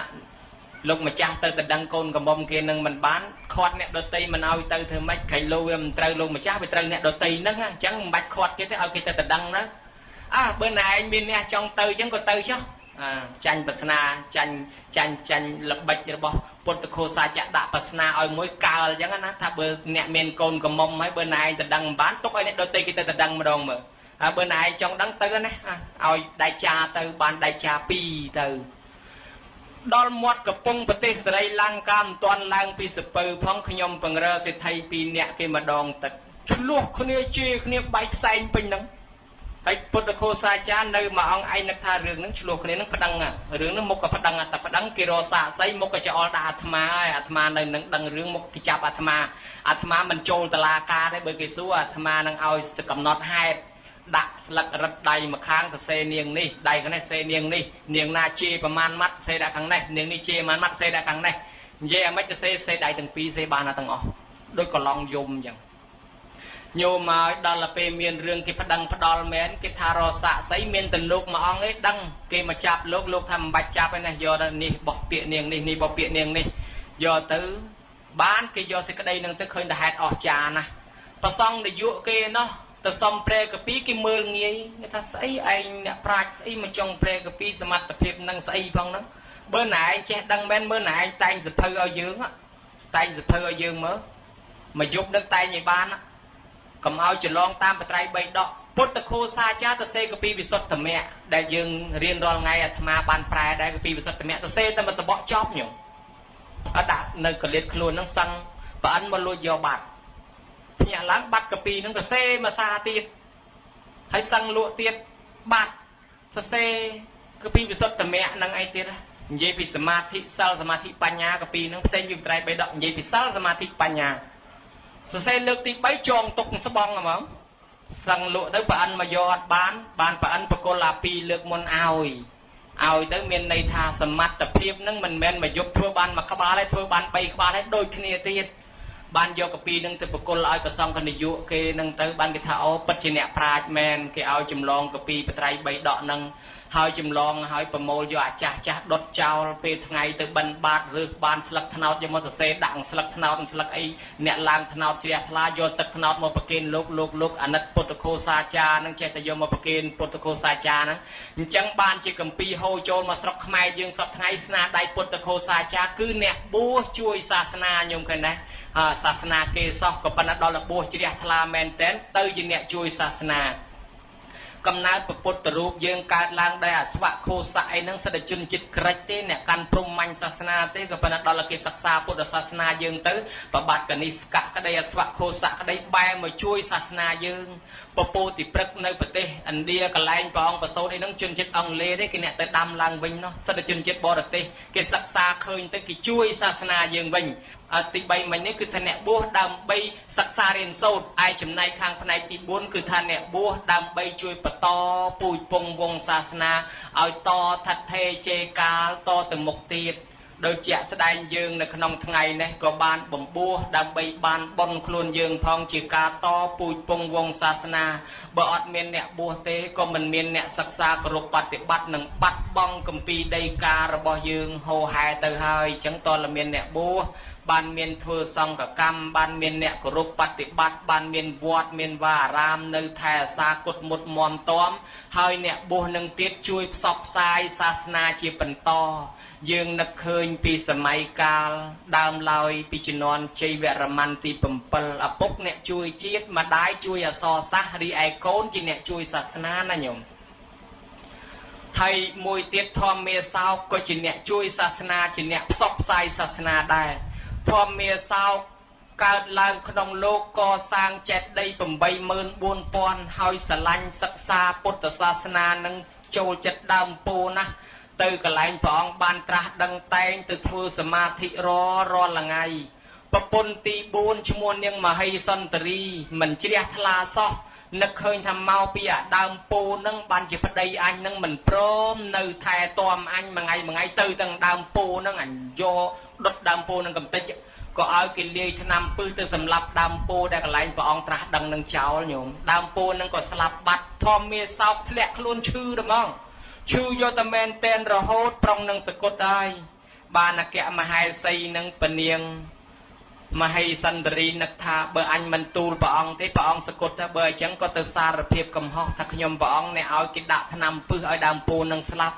lúc mà cha tới đăng côn cầm bom kia nâng mình bán khoát nè đôi tây mình ao tới thưa mấy cái lô em trâu luôn mà cha bị trâu nè đôi tây nâng á chẳng bạch khoát kia thế ao kia tới đăng đó bên này anh bên nè trong tư chẳng có tư chứ chanh pasna chanh lập bạch rồi bỏ bột khô sa chặt đạp pasna ao mối cao chẳng á thà bữa nè men côn cầm bom mấy bên này tới đăng bán tốt ấy nè đôi tây kia tới đăng mà đòn mà bên này trong đăng tư nè ao đại cha tư ban đại cha pi tư đòn mọtกับปงประเทศไทยลังกามตอนลังปีสเปอร์พ้องขยมปังเรศไทยปีเนี่ยเกมาดองตัดชุลวกคนนี้เจคนนี้ใบใส่เป็นนังไอ้พุทธโคสาจารย์ในมาเอาไอ้นักทาเรื่องนั้นชุลวกคนนี้นั่งพดังอ่ะเรื่องนั้นมุกกับพดังอ่ะแต่พดังกิโรสาใส่มุกกับจะออดาอัตมาอัตมาในนั่งดังเรื่องมุกที่จับอัตมามันโจลตลาคาได้เบอร์กิซัวอัตมานั่งเอาสกัมนอตให้ดักหลักรัดใดมาค้างกับเซเนียงนี่ใดกันในเซเนียงนี่เนียงนาเจประมาณมัดเซดาขังในเนียงนี่เจมันมัดเซดาขังในเย่ไม่จะเซใดตั้งปีเซบานาตั้งอ๋อโดยก็ลองยมอย่างโยมมาดอลลาเปเมียนเรื่องกิพดังพดอลแมนกิทารสะไซเมียนตลุกมาอ๋องไอ้ดังเกมาจับลูกทำบัจจับไปนะยอนี่บอกเปียเนียงนี่บอกเปียเนียงนี่ยอตื้อบ้านกิยอสิกระไดนึงตื้อเคยได้แฮดออกจานะประซองได้ยุเกเนาะแต่สมเปรกปีกิมืองี้ถ้าใส่ไอ้เนี่ยปลายใส่มาจงเปรกปีสมัติเพียบนั่งใส่ฟังนั้นเบอร์ไหนแช่ดังแบนเบอร์ไหนไตจะเพอเอาเยอะอ่ะไตจะเพอเอาเยอะมั้งมายุบดังไตในบ้านอ่ะก็เอาจะลองตามไปไตรใบดอกพุทธโคซาจ้าตะเซกปีวิสุทธิ์ธรรมะได้ยังเรียนรอไงอาตมาบานปลายได้กปีวิสุทธิ์ธรรมะตะเซแต่มาสะบอจอบอยู่อาดาในกระเลียดครัวนั่งสั่งปะอันมาลุยยอบัดเนี่ยล้างบัดกะปีนั่งตะเซมาซาตีดให้สั่งลวดตีดบัดตะเซกะปีวิสุทธิ์ธรรมะนั่งไอตีดเย่ปิสมาธิเศร้าสมาธิปัญญากะปีนั่งเซนอยู่ไตรไปดอกเย่ปิเศร้าสมาธิปัญญาตะเซเลือกตีใบจองตกสบองอะมั้งสั่งลวดtớiปะอันมายอดบ้านปะอันปะโกลาปีเลือกมนเอาtớiเมียนในทาสมัติแต่เพียบนั่งมันแมนมายุบทั่วบ้านมาขบาเลยทั่วบ้านไปขบาเลยโดยคณีตีดบ้านโยกปีนึงจะปกลเอากระซองกันยุเกนึงtớiบ้านกิทาเอาปัจจิเนปราดแมนเกเอาจำลองกปีปไตรใบดอกนึงหายจำลองหายประโมลโยอาจ่าดดเจ้าไปทางไงtớiบันบาดหรือบ้านสลักธนาจะมาเสดังสลักธนาสลักไอเนลางธนาเจียพลายโยตักธนามาประเคนลุกอนัตปุตโคสาจานังเจตโยมาประเคนปุตโคสาจานังจังบ้านจีกัมปีโฮโจมาสลักไม้ยืงสับไงสนาได้ปุตโคสาจาคือเนบัวช่วยศาสนาโยมกันนะศาสนาเกศกับปนัดดอลบัวจีเรียทลาแมนเตนเตยจีเนช่วยศาสนากำนัดประพุทธรูปยืงการล้างได้สวะโคสายนังเสด็จจุนจิตกระเตเนี่ยการปรุงมันศาสนาเตกับปนัดดอลกิศักษาพุทธศาสนายืงตื้อประบัติกนิสกะก็ได้สวะโคสะก็ได้แบมาช่วยศาสนายืงปปูติปรึกในประเทศอันเดียกับแรงปองประโซได้นังจุนจิตองเลได้กินเนี่ยแต่ดำลังวิญเนาะเสด็จจุนจิตบอดเตกิศักษาเคยแต่กิช่วยศาสนายืงวิญติใบมันนี่คือท่านเนี่ยบัวดำใบศักษาเรียนโซดไอจำในคางภายในตีบุญคือท่านเนี่ยบัวดำใบช่วยปะตอปุยปงวงศาสนาเอาตอทัดเทเจกาตอตึงมกตีดโดยเจาแสดงยืงในขนมทั้งไงเนี่ยก็บานบ่มบัวดำใบบานบนคลุนยืงพองเจกาตอปุยปงวงศาสนาบ่อดเมียนเนี่ยบัวเตก็มันเมียนเนี่ยศักษากรุปฏิบัติหนึ่งบัดบ้องกัมปีได้การะบยืงโหหายเตอหายจังตอนละเมียนเนี่ยบัวบ้านเมียนเธอซองกับกรรมบ้านเมียนเนี่ยกรุปฏิบัติบ้านเมียนวอดเมียนว่ารามในแท่สากดหมดมอมต้อมเฮยเนี่ยบัวหนึ่งติดช่วยสอบสายศาสนาจีปันตอยืงนักเคยปีสมัยกาลดามลอยปีจนอนใจเวรมันตีปมเปลอปุกเนี่ยช่วยจีดมาได้ช่วยซอซักรีไอโกนจีเนี่ยช่วยศาสนานะโยมไทยมวยเตียทอมเมซาวก็จีเนี่ยช่วยศาสนาจีเนี่ยสอบสายศาสนาได้พอเมียสาวการล้างขนมโลกก่อสร้างเจ็ดได้ปุ่มใบมืนบุญปอนหอยสลันศึกษาพุทธศาสนานังโจจัดดำปูนะตือกระไลพองบานตราดังแตงตือทูสมาธิรอละไงปปนตีบุญชมวนยังมาให้สันตรีมันเจียทลาซอนึกเคยทำเมาปีอะดำปูนั่งบานจีพดอันนั่งมันพร้อมในไทยตอมอันมาไงตือตั้งดำปูนั่งอันโยดดำปูนั่งกำติก็เอากินเลี้ยนำปืนตือสำหรับดำปูได้กระไลพองตราดังนั่งเจ้าโยมดำปูนั่งก็สลับบัดทอมเมียสาวแผลกล้วนชื่อดมั้งชื่อโยตแมนเตนระโหดปรองนังสะกดได้ បានអគ្គមហេសីនឹងពនាងមហេសន្ទរីនឹកថាបើអញមិនទូលព្រះអង្គទេព្រះអង្គសគត់ថាបើអញ្ចឹងក៏ទៅសារភាពកំហុសថាខ្ញុំព្រះអង្គអ្នកឲ្យគេដាក់ថ្នាំពឹសឲ្យដើមពោធិ៍នឹងស្លាប់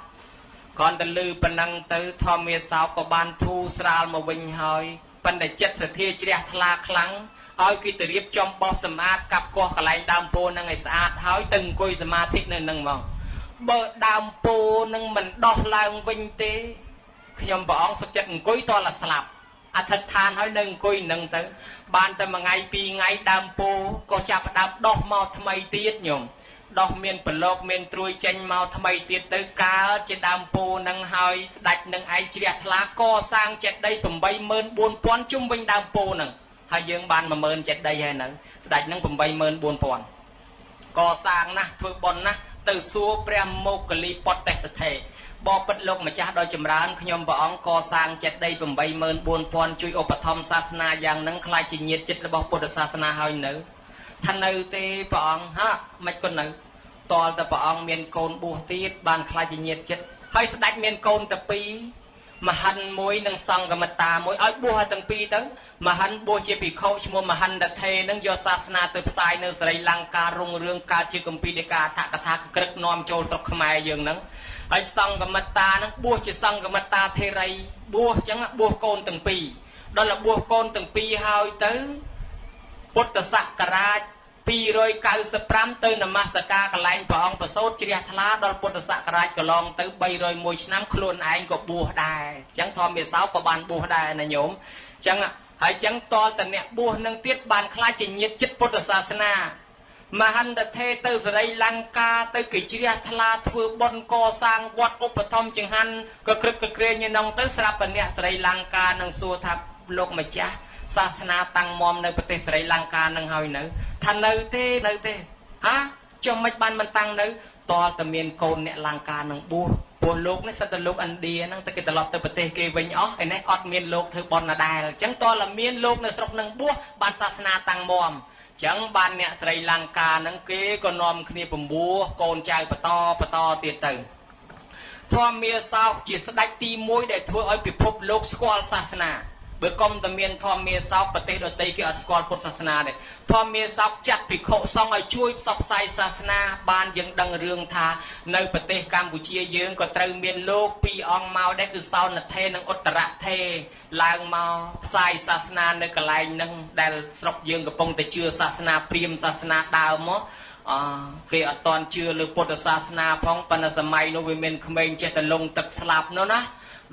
គ្រាន់តែលឺប៉ុណ្ណឹងទៅធម្មមាសោកក៏បានធូរស្រាលមកវិញហើយប៉ុន្តែចិត្តសទ្ធាជ្រះថ្លាខ្លាំងឲ្យគេទៅរៀបចំបោះសម្អាតកាប់កោះកន្លែងដើមពោធិ៍នឹងឲ្យស្អាតហើយទៅអង្គុយសមាធិនៅនឹងមកបើដើមពោធិ៍នឹងមិនដោះឡើងវិញទេខ្ញុំព្រះអង្គសុខចិត្តអង្គុយតលស្លាប់អធិដ្ឋានហើយនៅអង្គុយនឹងទៅបានតែមួយថ្ងៃពីរថ្ងៃដើមពោធិ៍ក៏ចាប់ផ្ដើមដោះមកថ្មីទៀតញោមដោះមានប្រឡោកមានត្រួយចេញមកថ្មីទៀតទៅកើតជាដើមពោធិ៍នឹងហើយស្ដេចនឹងឯងជ្រះថ្លាកសាងចេតិយ 84000 ជុំវិញដើមពោធិ៍នឹងហើយយើងបាន 10000 ចេតិយហើយនៅស្ដេចនឹង 84000 កសាងណាស់ធ្វើបុណ្យណាស់ទៅសួរព្រះមោគលីពតេសថេបបិទ្ធលោកម្ចាស់ដ៏ចម្រើនខ្ញុំព្រះអង្គកសាងចេតិយ 84000 ជួយឧបត្ថម្ភសាសនាយ៉ាងនឹងខ្លាចជាញាតិចិត្តរបស់ពុទ្ធសាសនាហើយនៅថានៅទេព្រះអង្គហាមិនក៏នៅតលតែព្រះអង្គមានកូនបួសទៀតបានខ្លាចជាញាតិចិត្តហើយស្ដេចមានកូនតែពីរមហិនមួយនិងសង្ឃមតាមួយឲ្យបួសឲ្យទាំងពីរទៅមហិនបួសជាភិក្ខុឈ្មោះមហិនតថេនឹងយកសាសនាទៅផ្សាយនៅស្រីលង្ការុងរឿងកើតជាគម្ពីរដីកាអដ្ឋកថាក្រឹកនាំចូលស្រុកខ្មែរយើងហ្នឹងហើយសង្ឃមតានឹងបួសជាសង្ឃមតាធេរីបួសអញ្ចឹងបួសកូនទាំងពីរដល់បួសកូនទាំងពីរហើយទៅពុទ្ធសករាជ295ទៅនមស្ការកន្លែងព្រះអង្គប្រសូតជ្រះថ្លាដល់ពុទ្ធសករាជកន្លងទៅ301ឆ្នាំខ្លួនឯងក៏បួសដែរអញ្ចឹងធម្មមេសោក៏បានបួសដែរណាញោមអញ្ចឹងហើយអញ្ចឹងតលតអ្នកបួសនឹងទៀតបានខ្លាចជាញាតិចិត្តពុទ្ធសាសនាមហន្តថេទៅសរីលង្កាទៅគេជ្រះថ្លាធ្វើបុណ្យកសាងវត្តឧបត្ថម្ភចង្ហាន់ក៏ក្រឹកក៏ក្រែងក្នុងទៅស្រាប់តែអ្នកសរីលង្កានឹងសួរថាលោកម្ចាស់សាសនាតាំងមមនៅប្រទេសស្រីលង្កានឹងហើយនៅថានៅទេហាចុះមិនបានមិនតាំងនៅតលតែមានកូនអ្នកលង្កានឹងបួសពួកលោកនេះសិតតែលោកឥណ្ឌាហ្នឹងតែគេត្រឡប់ទៅប្រទេសគេវិញអស់ឯនេះអត់មានលោកធ្វើបន់ណាដែរអញ្ចឹងតលតែមានលោកនៅស្រុកនឹងបួសបានសាសនាតាំងមមអញ្ចឹងបានអ្នកស្រីលង្កាហ្នឹងគេក៏នាំគ្នាពំបួសកូនចៅបន្តទៀតទៅធម្មមាសោកជាស្ដេចទី1ដែលធ្វើឲ្យពិភពលោកស្គាល់សាសនាបើកុំតែមានធម្មមាសោកប្រទេសដទៃគេអត់ស្គាល់ពុទ្ធសាសនាទេធម្មមាសោកចាត់ភិក្ខុសង្ឃឲ្យជួយផ្សព្វផ្សាយសាសនាបានយើងដឹងរឿងថានៅប្រទេសកម្ពុជាយើងក៏ត្រូវមានលោកពីរអង្គមកដែរគឺសោណថេនិងឧត្តរថេឡើងមកផ្សាយសាសនានៅកន្លែងហ្នឹងដែលស្រុកយើងកំពុងតែជឿសាសនាព្រាហ្មណ៍សាសនាដើមមកគេអត់តន់ជឿលើពុទ្ធសាសនាផងប៉ុន្តែសម័យនោះវាមានក្មេងចេះតែលងទឹកស្លាប់នោះណា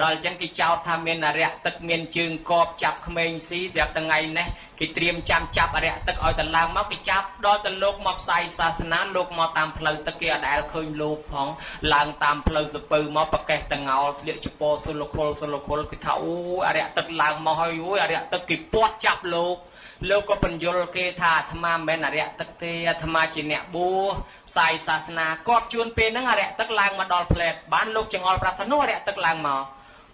ដល់អញ្ចឹងគេចោទថាមានអរិយទឹកមានជើងកបចាប់ក្មេងស៊ីស្រាប់ថ្ងៃនេះគេត្រៀមចាប់អរិយទឹកឲ្យទៅឡើងមកគេចាប់ដល់ទៅលោកមកផ្សាយសាសនាលោកមកតាមផ្លូវទឹកគេអត់ដែលឃើញលោកផងឡើងតាមផ្លូវសពៅមកប្រកេះតងោលស្លៀកចពោសុលខុលគេថាអូអរិយទឹកឡើងមកហើយអូអរិយទឹកគេពាត់ចាប់លោកក៏បញ្យល់គេថាអាត្មាមិនមែនអរិយទឹកទេអាត្មាជាអ្នកបួសផ្សាយសាសនាគាត់ជួនពេលហ្នឹងអរិយទឹកឡើងមកដល់ផ្លែតបានលោកចង្អុលប្រាប់ថានោះអរិយទឹកឡើងមក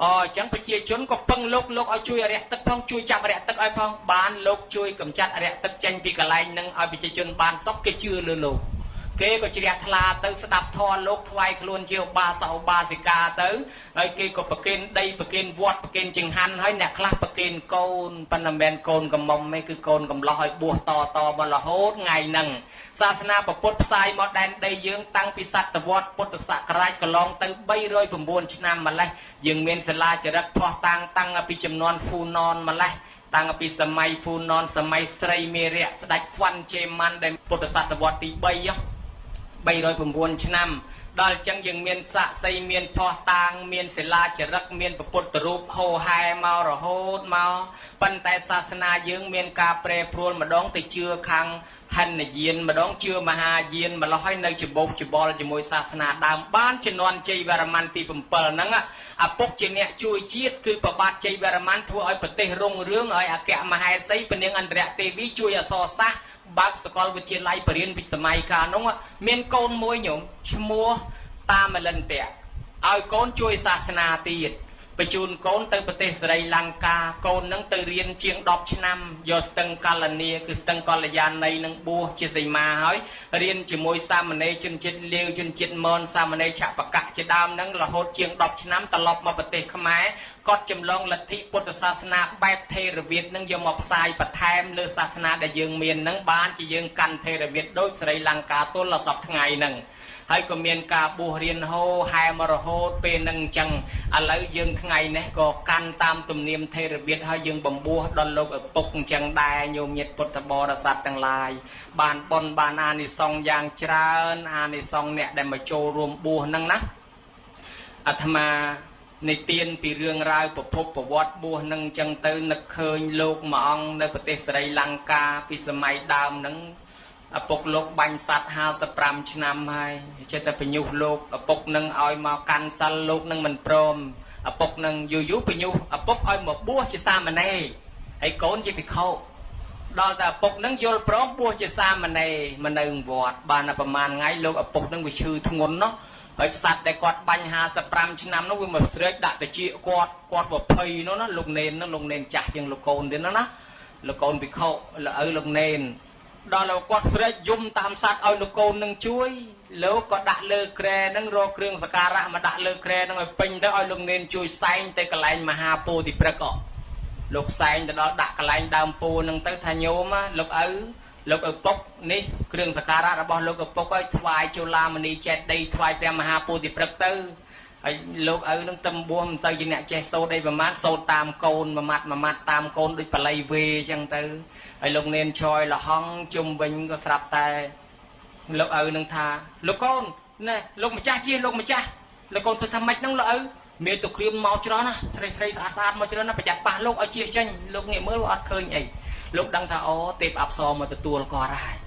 អញ្ចឹងប្រជាជនក៏ពឹងលោកឲ្យជួយអរិយទឹកផងជួយចាប់អរិយទឹកឲ្យផងបានលោកជួយកម្ចាត់អរិយទឹកចេញពីកន្លែងហ្នឹងឲ្យប្រជាជនបានសុខគេជឿលើលោកគេក៏ជ្រះថ្លាទៅស្ដាប់ធម៌លោកថ្វាយខ្លួនជាឧបាសកឧបាសិកាទៅហើយគេក៏ប្រគេនដីប្រគេនវត្តប្រគេនចង្ហាន់ហើយអ្នកខ្លះប្រគេនកូនប៉ុន្តែមិនមែនកូនកំមុំទេគឺកូនកំឡោះឲ្យបួសតមករហូតថ្ងៃហ្នឹងសាសនាពុទ្ធផ្សាយមកដែនដីយើងតាំងពីសតវត្សពុទ្ធសករាជកន្លងទៅ309ឆ្នាំម្លេះយើងមានសាលាចរិតផ្ោះតាំងពីចំនួនហ្វូណនម្លេះតាំងពីសម័យហ្វូណនសម័យស្រីមេរៈស្ដេចហ្វាន់ជេម៉ាន់ដែលពុទ្ធសតវត្សទី309ឆ្នាំដល់អញ្ចឹងយើងមានសាក្សីមានផោះតាងមានសិលាចារឹកមានពុទ្ធរូបហោហែមករហូតមកប៉ុន្តែសាសនាយើងមានការប្រែប្រួលម្ដងទៅជឿខាងហិនយានម្ដងជឿមហាយានម្ល៉េះហើយនៅច្បោកច្បល់ជាមួយសាសនាដើមបានជំនាន់ជ័យវរ្ម័នទី7ហ្នឹងឪពុកជាអ្នកជួយជាតិគឺប្របាទជ័យវរ្ម័នធ្វើឲ្យប្រទេសរុងរឿងឲ្យអគ្គមហេសីពនាងអន្តរទេវីជួយអក្សរសាស្ត្របើកសាកលវិទ្យាល័យបរិញ្ញាបត្រសម័យកាលនោះមានកូនមួយញោមឈ្មោះតាមលិនតៈឲ្យកូនជួយសាសនាទៀត បញ្ជូនកូនទៅប្រទេសស្រីលង្កាកូននឹងទៅរៀនជាង10ឆ្នាំយកស្ទឹងកល្លនីគឺស្ទឹងកល្យាណីនឹងបួសជាសីមាហើយរៀនជាមួយសាមណេរជនជាតិលាវជនជាតិមនសាមណេរឆបកៈជាដើមនឹងរហូតជាង10ឆ្នាំត្រឡប់មកប្រទេសខ្មែរគាត់ចម្លងលទ្ធិពុទ្ធសាសនាបែបថេរវាទនឹងយកមកផ្សាយបន្ថែមលើសាសនាដែលយើងមាននឹងបានជាយើងកាន់ថេរវាទដូចស្រីលង្កាទល់ដល់សប្តាហ៍ថ្ងៃហ្នឹងហើយក៏មានការបួសរៀនហូហែមរហូតពេលហ្នឹងអញ្ចឹងឥឡូវយើងថ្ងៃនេះក៏កាន់តាមទំនៀមថេរវាទហើយយើងបំពោះដល់លោកឪពុកអញ្ចឹងដែរញោមញាតិពុទ្ធបរិស័ទទាំងឡាយបានបុណ្យបានអានិសង្ឃយ៉ាងច្រើនអានិសង្ឃអ្នកដែលមកចូលរួមបួសហ្នឹងណាអាត្មានិទានពីរឿងរ៉ាវប្រភពប្រវត្តិបួសនឹងអញ្ចឹងទៅនឹកឃើញលោកមួយអង្គនៅប្រទេសស្រីលង្កាពីសម័យដើមហ្នឹងឪពុកលោកបាញ់សัตว์55ឆ្នាំហើយចិត្តតែបញ្ញុះលោកឪពុកនឹងឲ្យមកកាន់សិលលោកនឹងមិនព្រមឪពុកនឹងយូរបញ្ញុះឪពុកឲ្យមកបួសជាសាមណេរហើយកូនជាភិក្ខុដល់តែឪពុកនឹងយល់ព្រមបួសជាសាមណេរមកនៅវត្តបានប្រហែលថ្ងៃលោកឪពុកនឹងវាឈឺធ្ងន់ណោះហើយសัตว์ដែលគាត់បាញ់55ឆ្នាំនោះវាមកស្រែកដាក់តិចគាត់20នោះណាលោកនេននោះលោកនេនចាស់ជាងលោកកូនទៀតណាលោកកូនភិក្ខុឪលោកនេនដល់លោកគាត់ស្រែកយំតាមសัตว์ឲ្យលោកកូននឹងជួយលោកក៏ដាក់លើក្រែនឹងរកគ្រឿងសក្ការៈមកដាក់លើក្រែនឹងឲ្យពេញទៅឲ្យលោកនេនជួយសែងទៅកន្លែងមហាពោធិព្រឹក្សលោកសែងទៅដល់ដាក់កន្លែងដើមពោនឹងទៅថាញោមលោកឪពុកនេះគ្រឿងសក្ការៈរបស់លោកឪពុកឲ្យថ្វាយជូឡាមនីចេតិយថ្វាយព្រះមហាពោធិព្រឹក្សទៅហើយលោកឪនឹងទំបួសមិនសូវជាអ្នកចេះសូត្រអីប្រមាណសូត្រតាមកូនមួយម៉ាត់តាមកូនដូចបល័យវេអញ្ចឹងទៅហើយលោកនេនឆយលហង់ជុំវិញក៏ស្រាប់តែលោកឪនឹងថាលោកកូនណែលោកម្ចាស់ជាលោកម្ចាស់លោកកូនធ្វើថាម៉េចហ្នឹងលោកឪមានទៅគ្រាមមកច្រើនណាស្រីស្អាតមកច្រើនណាប្រយ័ត្នប៉ះលោកឲ្យជៀសចេញលោកងាកមើលអត់ឃើញអីលោកដឹងថាអូទេពអប្សរមកទទួលគាត់ហើយ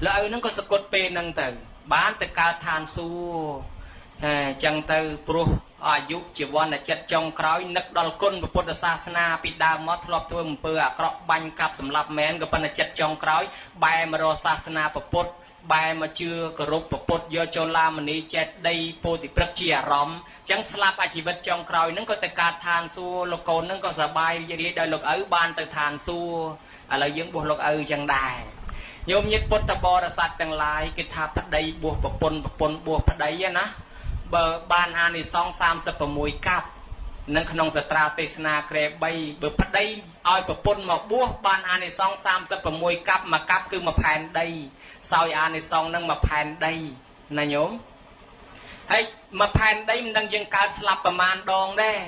លោកឪហ្នឹងក៏សគត់ពេលហ្នឹងទៅបានទៅកើតឋានសួគ៌អញ្ចឹងទៅព្រោះអាយុជីវ័នចិត្តចុងក្រោយនឹកដល់គុណពុទ្ធសាសនាពីដើមមកធ្លាប់ធ្វើអំពើអាក្រក់បាញ់កាប់សម្លាប់មែនក៏ប៉ុន្តែចិត្តចុងក្រោយបែរមករកសាសនាពុទ្ធបែរមកជឿគោរពពុទ្ធយកចូលឡាមនីចេតិយពោធិព្រឹក្សជាអារម្មណ៍អញ្ចឹងស្លាប់អាជីវិតចុងក្រោយហ្នឹងក៏ទៅកើតឋានសួគ៌លោកកូនហ្នឹងក៏សប្បាយរីករាយដោយលោកឪបានទៅឋានសួគ៌ឥឡូវយើងបួសលោកឪអញ្ចឹងដែរញោមញាតិពុទ្ធបរិស័ទទាំងឡាយគេថាប្តីបួសប្រពន្ធបួសប្តីណាបើបានអានិសង្ឃ36កាប់នៅក្នុងសត្រាទេសនាក្រែ3បើប្តីឲ្យប្រពន្ធមកបួសបានអានិសង្ឃ36កាប់មួយកាប់គឺមួយផែនដីសោយអានិសង្ឃនឹងមួយផែនដីណាញោមហើយមួយផែនដីមិនដឹងយើងកើតស្លាប់ប្រមាណដងដែរ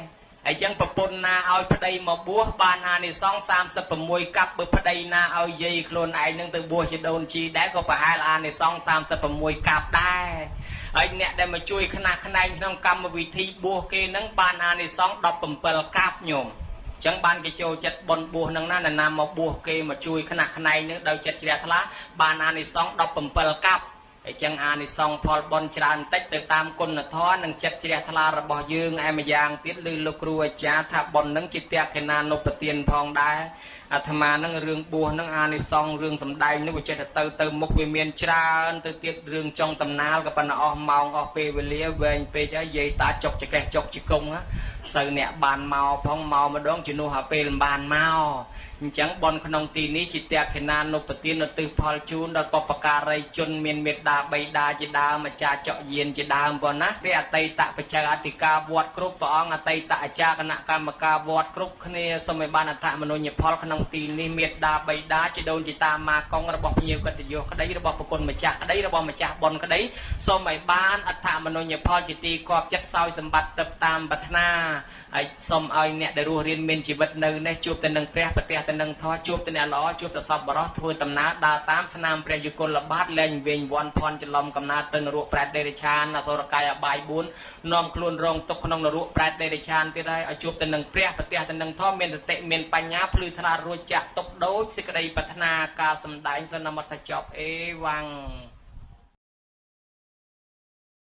ហើយចឹងប្រពន្ធណាឲ្យប្តីមកបួសបានអានិសង្ឃ36កាប់បើប្តីណាឲ្យយាយខ្លួនឯងនឹងទៅបួសជាដូនជីដែរក៏ប្រហែលអានិសង្ឃ36កាប់ដែរហើយអ្នកដែលមកជួយខ្នះខ្នែងក្នុងកម្មវិធីបួសគេនឹងបានអានិសង្ឃ17កាប់ញោមចឹងបានគេចូលចិត្តបន់បួសនឹងណាមកបួសគេមកជួយខ្នះខ្នែងនឹងដោយចិត្តជ្រះថ្លាបានអានិសង្ឃ17កាប់អញ្ចឹងអានិសង្ឃផលបុណ្យច្រើនតិចទៅតាមគុណធម៌និងចិត្តជ្រះថ្លារបស់យើងឯម្យ៉ាងទៀតឬលោកគ្រូអាចារ្យថាបុណ្យនឹងជាតេខេណានុបទានផងដែរអាត្មានឹងរឿងបួសនឹងអានិសង្ឃរឿងសំដែងនឹងវាចេះតែទៅមុខវាមានច្រើនទៅទៀតរឿងចុងតំណាលក៏ប៉ុន្តែអស់ម៉ោងអស់ពេលវេលាវែងពេកហើយយាយតាចុកចកេះចុកជង្គង់សូវអ្នកបានមកផងមកម្ដងជំនួសឲ្យពេលបានមកអញ្ចឹងបនក្នុងទីនេះជាតេខេណានុបទាននៅទិសផលជូនដល់បព្វការីជនមានមេត្តាបៃតាជាដើមអាចារ្យចកយានជាដើមប៉ុណ្ណាព្រះអតីតបច្ច័យអធិការវត្តគ្រប់ព្រះអង្គអតីតអាចារ្យគណៈកម្មការវត្តគ្រប់គ្នាសូមឲ្យបានអត្ថមនោញ្ញផលក្នុងទីនេះមេត្តាបៃតាជាដូនជាតាម៉ាកងរបស់ភ្ញៀវកិត្តិយសក្តីរបស់ប្រគុណម្ចាស់ក្តីរបស់ម្ចាស់បុណ្យក្តីសូមឲ្យបានអត្ថមនោញ្ញផលជាទីគាប់ចិត្តសោយសម្បត្តិទៅតាមប្រាថ្នាហើយសូមឲ្យអ្នកដែលរស់រៀនមានជីវិតនៅនេះជួបតែនឹងព្រះប្រទះតែនឹងធម៌ជួបតែអ្នកល្អជួបតែសពបរោះធ្វើដំណើរដើរតាមស្នាមព្រះយុគលបាទលែងវិញវ័នភ័ណ្ឌច្រឡំកំណើតទៅនរកប្រែតដេរឆានអសុរកាយអបាយ4នាំខ្លួនរងទុកក្នុងនរកប្រែតដេរឆានទៀតហើយឲ្យជួបតែនឹងព្រះប្រទះតែនឹងធម៌មានសតិមានបញ្ញាភ្លឺថ្លារួចចាក់ទុកដូចសេចក្តីប្រាថ្នាការសម្ដែងសន្មតចប់អេវ៉ាំង